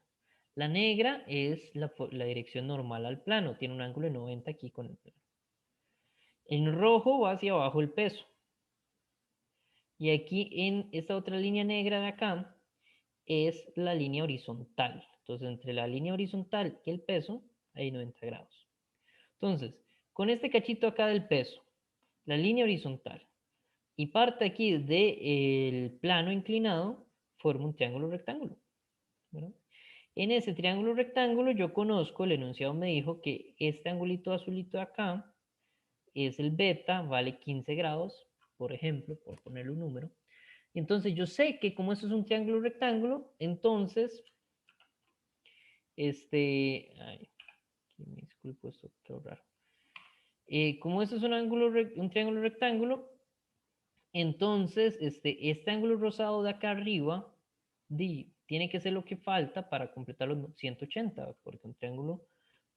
La negra es la dirección normal al plano. Tiene un ángulo de 90 aquí con el plano. En rojo va hacia abajo el peso. Y aquí en esta otra línea negra de acá es la línea horizontal. Entonces, entre la línea horizontal y el peso hay 90 grados. Entonces, con este cachito acá del peso, la línea horizontal, y parte aquí del plano inclinado, forma un triángulo rectángulo, ¿verdad? En ese triángulo rectángulo yo conozco, el enunciado me dijo que este angulito azulito de acá es el beta, vale 15 grados, por ejemplo, por ponerle un número. Entonces yo sé que como eso es un triángulo rectángulo, entonces, ay, me disculpo, esto quedó raro. Como eso es un triángulo rectángulo, entonces este ángulo rosado de acá arriba tiene que ser lo que falta para completar los 180, porque un triángulo,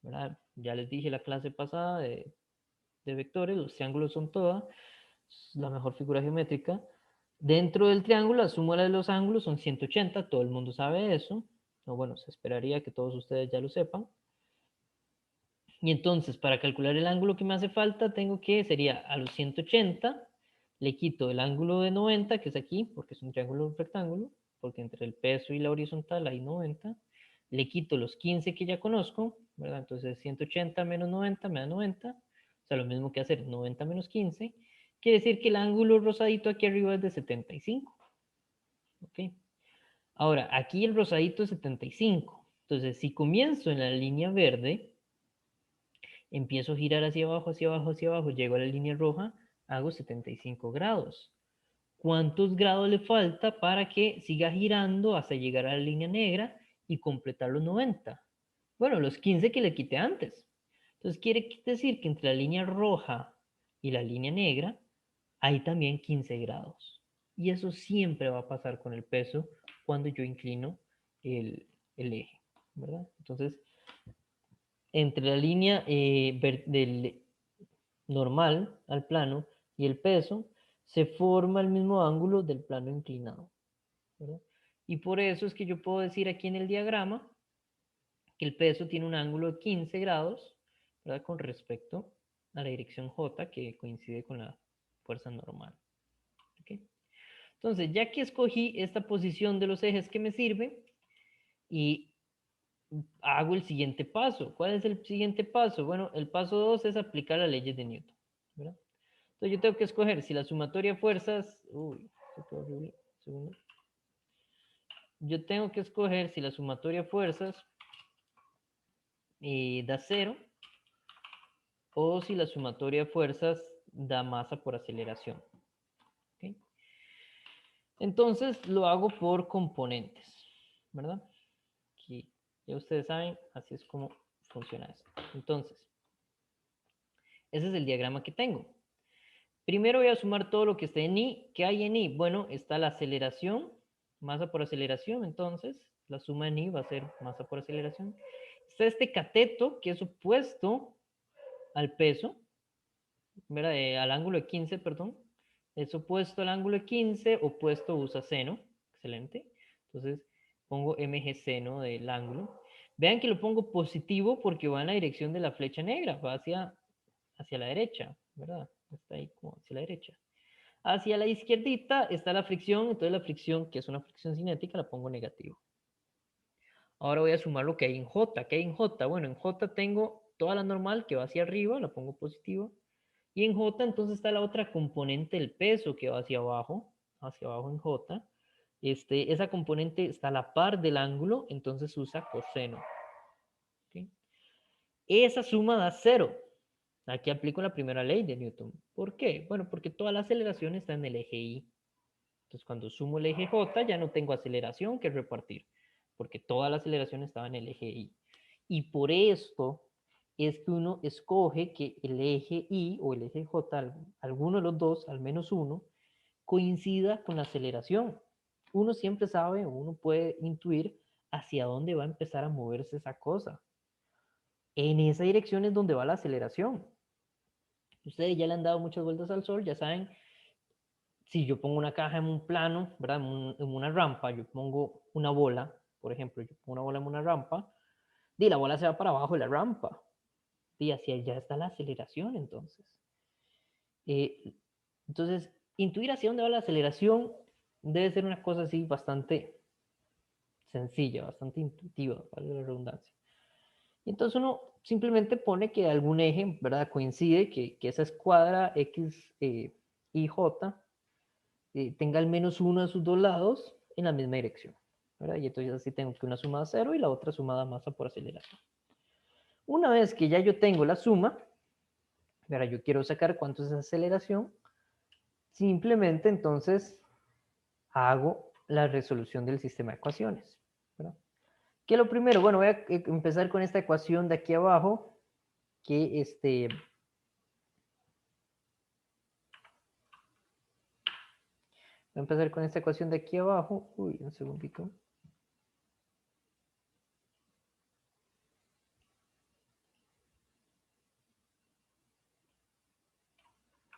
¿verdad? Ya les dije la clase pasada de vectores, los triángulos son toda la mejor figura geométrica. Dentro del triángulo, la suma de los ángulos son 180, todo el mundo sabe eso, o bueno, se esperaría que todos ustedes ya lo sepan. Y entonces, para calcular el ángulo que me hace falta, sería a los 180, le quito el ángulo de 90, que es aquí, porque es un triángulo rectángulo, porque entre el peso y la horizontal hay 90, le quito los 15 que ya conozco, ¿verdad? Entonces 180 menos 90 me da 90, o sea, lo mismo que hacer 90 menos 15, quiere decir que el ángulo rosadito aquí arriba es de 75, ¿ok? Ahora, aquí el rosadito es 75, entonces si comienzo en la línea verde, empiezo a girar hacia abajo, hacia abajo, hacia abajo, llego a la línea roja, hago 75 grados. ¿Cuántos grados le falta para que siga girando hasta llegar a la línea negra y completar los 90? Bueno, los 15 que le quité antes. Entonces quiere decir que entre la línea roja y la línea negra hay también 15 grados. Y eso siempre va a pasar con el peso cuando yo inclino el eje, ¿verdad? Entonces, entre la línea del normal al plano y el peso, se forma el mismo ángulo del plano inclinado, ¿verdad? Y por eso es que yo puedo decir aquí en el diagrama que el peso tiene un ángulo de 15 grados, ¿verdad? Con respecto a la dirección J, que coincide con la fuerza normal. ¿Okay? Entonces, ya que escogí esta posición de los ejes que me sirve, y hago el siguiente paso. ¿Cuál es el siguiente paso? Bueno, el paso 2 es aplicar las leyes de Newton, ¿verdad? Entonces yo tengo que escoger si la sumatoria de fuerzas, uy, esto quedó horrible, segundo. Yo tengo que escoger si la sumatoria de fuerzas da 0 o si la sumatoria de fuerzas da masa por aceleración. ¿Okay? Entonces lo hago por componentes, ¿verdad? Aquí ya ustedes saben, así es como funciona esto. Entonces, ese es el diagrama que tengo. Primero voy a sumar todo lo que esté en I. ¿Qué hay en I? Bueno, está la aceleración, masa por aceleración, entonces la suma en I va a ser masa por aceleración. Está este cateto, que es opuesto al peso, ¿verdad? Al ángulo de 15, perdón. Es opuesto al ángulo de 15, opuesto usa seno. Excelente. Entonces pongo mg seno del ángulo. Vean que lo pongo positivo porque va en la dirección de la flecha negra, va hacia la derecha, ¿verdad? Está ahí como hacia la derecha. Hacia la izquierdita está la fricción, entonces la fricción, que es una fricción cinética, la pongo negativo. Ahora voy a sumar lo que hay en J. ¿Qué hay en J? Bueno, en J tengo toda la normal que va hacia arriba, la pongo positivo. Y en J entonces está la otra componente del peso que va hacia abajo en J. Esa componente está a la par del ángulo, entonces usa coseno. ¿Okay? Esa suma da 0. Aquí aplico la primera ley de Newton. ¿Por qué? Bueno, porque toda la aceleración está en el eje Y. Entonces, cuando sumo el eje J, ya no tengo aceleración que repartir, porque toda la aceleración estaba en el eje Y. Y por esto es que uno escoge que el eje Y o el eje J, alguno de los dos, al menos uno, coincida con la aceleración. uno siempre sabe, uno puede intuir hacia dónde va a empezar a moverse esa cosa. En esa dirección es donde va la aceleración. Ustedes ya le han dado muchas vueltas al sol, ya saben, si yo pongo una caja en un plano, ¿verdad? En una rampa, yo pongo una bola, por ejemplo, yo pongo una bola en una rampa, y la bola se va para abajo de la rampa, y hacia allá está la aceleración, entonces. Eh, entonces, intuir hacia dónde va la aceleración debe ser una cosa así bastante sencilla, bastante intuitiva, para la redundancia. Y entonces uno simplemente pone que algún eje, ¿verdad? Coincide que esa escuadra X, y J tenga al menos uno de sus dos lados en la misma dirección, ¿verdad? Y entonces así tengo que una sumada cero y la otra sumada masa por aceleración. Una vez que ya yo tengo la suma, ¿verdad? Yo quiero sacar cuánto es esa aceleración, simplemente entonces hago la resolución del sistema de ecuaciones, ¿verdad? ¿Qué es lo primero? Bueno, voy a empezar con esta ecuación de aquí abajo, que voy a empezar con esta ecuación de aquí abajo. Uy, un segundito.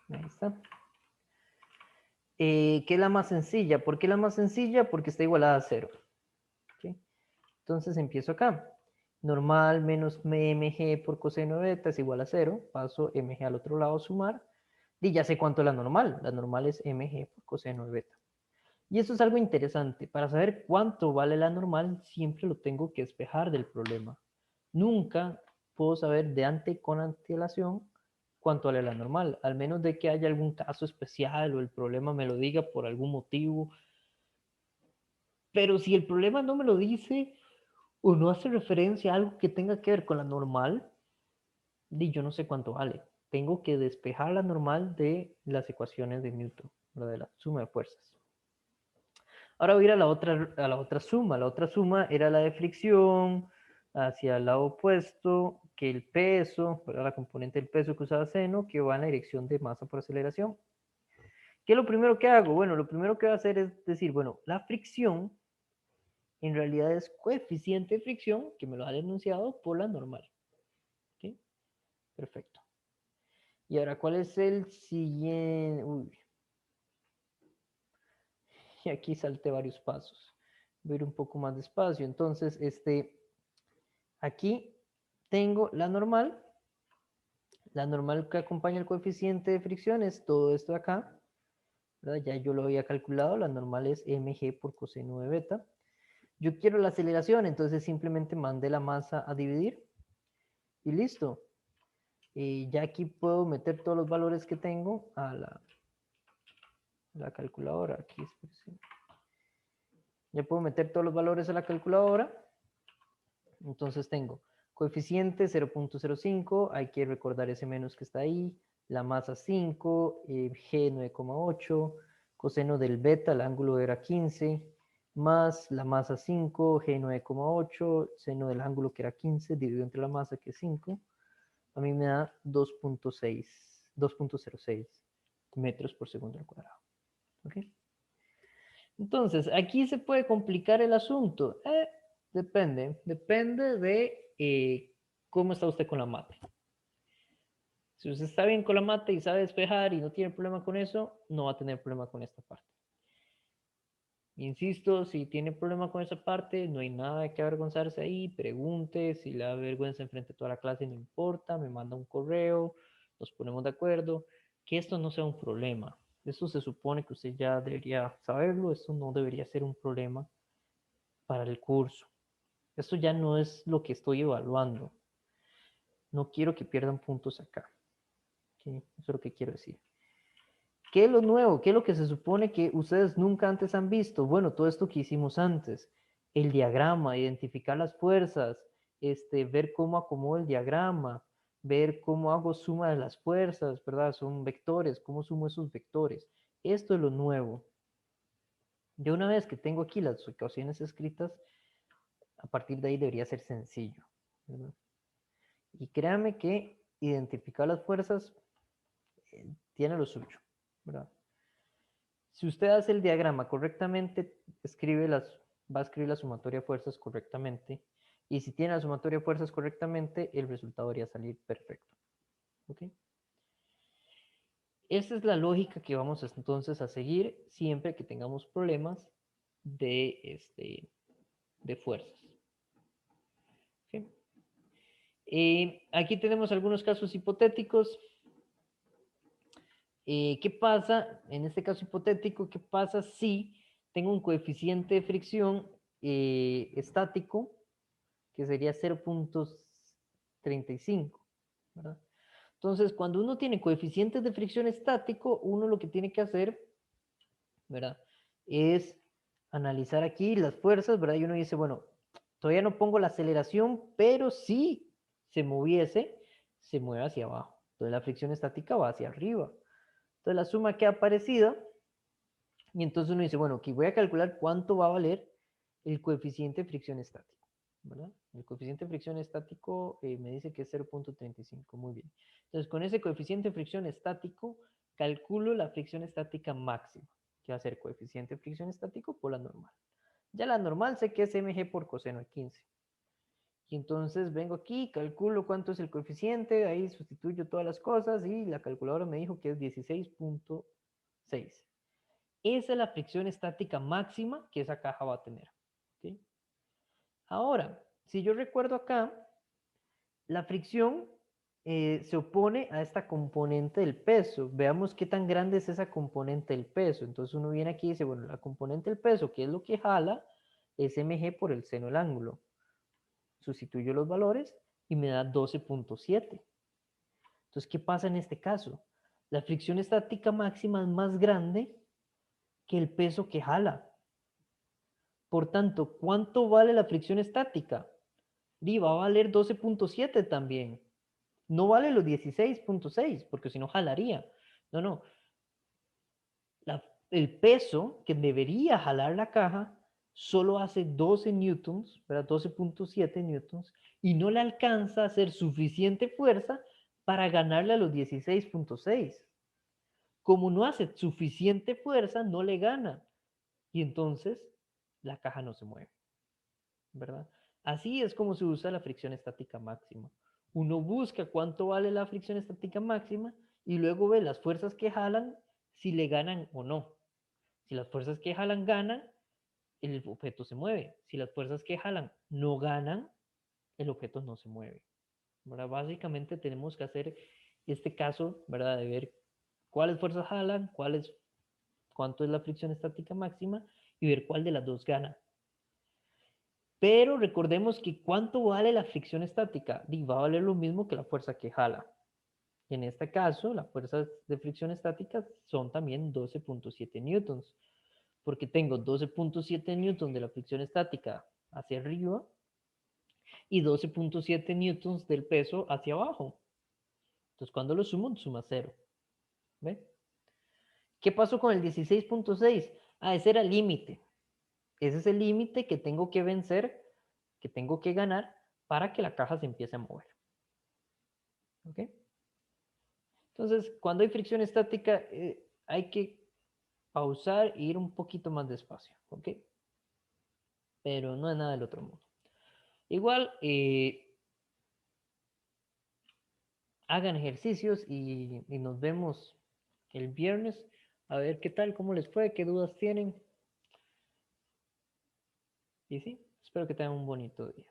Ahí está. ¿Qué es la más sencilla? ¿Por qué la más sencilla? Porque está igualada a cero. ¿Okay? Entonces empiezo acá. Normal menos mg por coseno de beta es igual a cero. Paso mg al otro lado, sumar. Y ya sé cuánto es la normal. La normal es mg por coseno de beta. Y eso es algo interesante. Para saber cuánto vale la normal, siempre lo tengo que despejar del problema. Nunca puedo saber de antes con antelación cuánto vale la normal, al menos de que haya algún caso especial o el problema me lo diga por algún motivo. Pero si el problema no me lo dice o no hace referencia a algo que tenga que ver con la normal, yo no sé cuánto vale. Tengo que despejar la normal de las ecuaciones de Newton, de la suma de fuerzas. Ahora voy a ir a la otra suma. La otra suma era la de fricción hacia el lado opuesto, que el peso, era la componente del peso que usaba seno, que va en la dirección de masa por aceleración. ¿Qué es lo primero que hago? Bueno, lo primero que voy a hacer es decir, bueno, la fricción en realidad es coeficiente de fricción, que me lo ha denunciado por la normal. ¿Okay? Perfecto. Y ahora, ¿cuál es el siguiente? Uy, y aquí salté varios pasos. Voy a ir un poco más despacio. Entonces, aquí tengo la normal que acompaña el coeficiente de fricción es todo esto de acá, ¿verdad? Ya yo lo había calculado, la normal es mg por coseno de beta. Yo quiero la aceleración, entonces simplemente mandé la masa a dividir y listo. Ya aquí puedo meter todos los valores que tengo a la calculadora. Aquí, ya puedo meter todos los valores a la calculadora. Entonces tengo coeficiente 0.05, hay que recordar ese menos que está ahí, la masa 5, G 9,8, coseno del beta, el ángulo era 15, más la masa 5, G 9,8, seno del ángulo que era 15, dividido entre la masa que es 5, a mí me da 2.06 metros por segundo al cuadrado. ¿Okay? Entonces, aquí se puede complicar el asunto. Depende de cómo está usted con la mate. Si usted está bien con la mate y sabe despejar y no tiene problema con eso, no va a tener problema con esta parte. Insisto, si tiene problema con esa parte, no hay nada de que avergonzarse ahí, pregunte, si le da vergüenza enfrente de toda la clase, no importa, me manda un correo, nos ponemos de acuerdo, que esto no sea un problema. Eso se supone que usted ya debería saberlo, esto no debería ser un problema para el curso. Esto ya no es lo que estoy evaluando. No quiero que pierdan puntos acá. ¿Okay? Eso es lo que quiero decir. ¿Qué es lo nuevo? ¿Qué es lo que se supone que ustedes nunca antes han visto? Bueno, todo esto que hicimos antes. El diagrama, identificar las fuerzas, ver cómo acomodo el diagrama, ver cómo hago suma de las fuerzas, ¿verdad? Son vectores, cómo sumo esos vectores. Esto es lo nuevo. Ya una vez que tengo aquí las ecuaciones escritas, a partir de ahí debería ser sencillo, ¿verdad? Y créanme que identificar las fuerzas tiene lo suyo, ¿verdad? Si usted hace el diagrama correctamente, va a escribir la sumatoria de fuerzas correctamente. Y si tiene la sumatoria de fuerzas correctamente, el resultado debería salir perfecto. ¿Ok? Esa es la lógica que vamos entonces a seguir siempre que tengamos problemas de fuerzas. ¿Ok? Aquí tenemos algunos casos hipotéticos. ¿Qué pasa, en este caso hipotético, qué pasa si tengo un coeficiente de fricción estático que sería 0.35, ¿verdad? Entonces, cuando uno tiene coeficientes de fricción estático, uno lo que tiene que hacer, ¿verdad? Es analizar aquí las fuerzas, ¿verdad? Y uno dice, bueno, todavía no pongo la aceleración, pero si se moviese, se mueve hacia abajo. Entonces la fricción estática va hacia arriba. Entonces la suma queda parecida y entonces uno dice, bueno, aquí voy a calcular cuánto va a valer el coeficiente de fricción estático, ¿verdad? El coeficiente de fricción estático me dice que es 0.35, muy bien. Entonces con ese coeficiente de fricción estático calculo la fricción estática máxima, que va a ser coeficiente de fricción estático por la normal. Ya la normal sé que es mg por coseno de 15. Y entonces vengo aquí, calculo cuánto es el coeficiente, ahí sustituyo todas las cosas y la calculadora me dijo que es 16.6. Esa es la fricción estática máxima que esa caja va a tener. ¿Okay? Ahora, si yo recuerdo acá, la fricción se opone a esta componente del peso. Veamos qué tan grande es esa componente del peso. Entonces uno viene aquí y dice, bueno, la componente del peso, que es lo que jala, es mg por el seno del ángulo. Sustituyo los valores y me da 12.7. Entonces, ¿qué pasa en este caso? La fricción estática máxima es más grande que el peso que jala. Por tanto, ¿cuánto vale la fricción estática? Va a valer 12.7 también. No vale los 16.6, porque si no jalaría. No, no. El peso que debería jalar la caja solo hace 12 newtons, ¿verdad? 12.7 newtons, y no le alcanza a hacer suficiente fuerza para ganarle a los 16.6. Como no hace suficiente fuerza, no le gana. Y entonces la caja no se mueve, ¿verdad? Así es como se usa la fricción estática máxima. Uno busca cuánto vale la fricción estática máxima y luego ve las fuerzas que jalan si le ganan o no. Si las fuerzas que jalan ganan, el objeto se mueve. Si las fuerzas que jalan no ganan, el objeto no se mueve. ¿Verdad? Básicamente tenemos que hacer este caso, ¿verdad? De ver cuáles fuerzas jalan, cuánto es la fricción estática máxima y ver cuál de las dos gana. Pero recordemos que cuánto vale la fricción estática. Va a valer lo mismo que la fuerza que jala. En este caso, las fuerzas de fricción estática son también 12.7 newtons, porque tengo 12.7 newtons de la fricción estática hacia arriba y 12.7 newtons del peso hacia abajo. Entonces, cuando lo sumo, suma 0. ¿Ve? ¿Qué pasó con el 16.6? Ese era el límite. Ese es el límite que tengo que vencer, que tengo que ganar para que la caja se empiece a mover. ¿Ok? Entonces, cuando hay fricción estática, hay que pausar e ir un poquito más despacio. ¿Ok? Pero no es nada del otro mundo. Igual, hagan ejercicios y nos vemos el viernes. A ver qué tal, cómo les fue, qué dudas tienen. Y sí, espero que tengan un bonito día.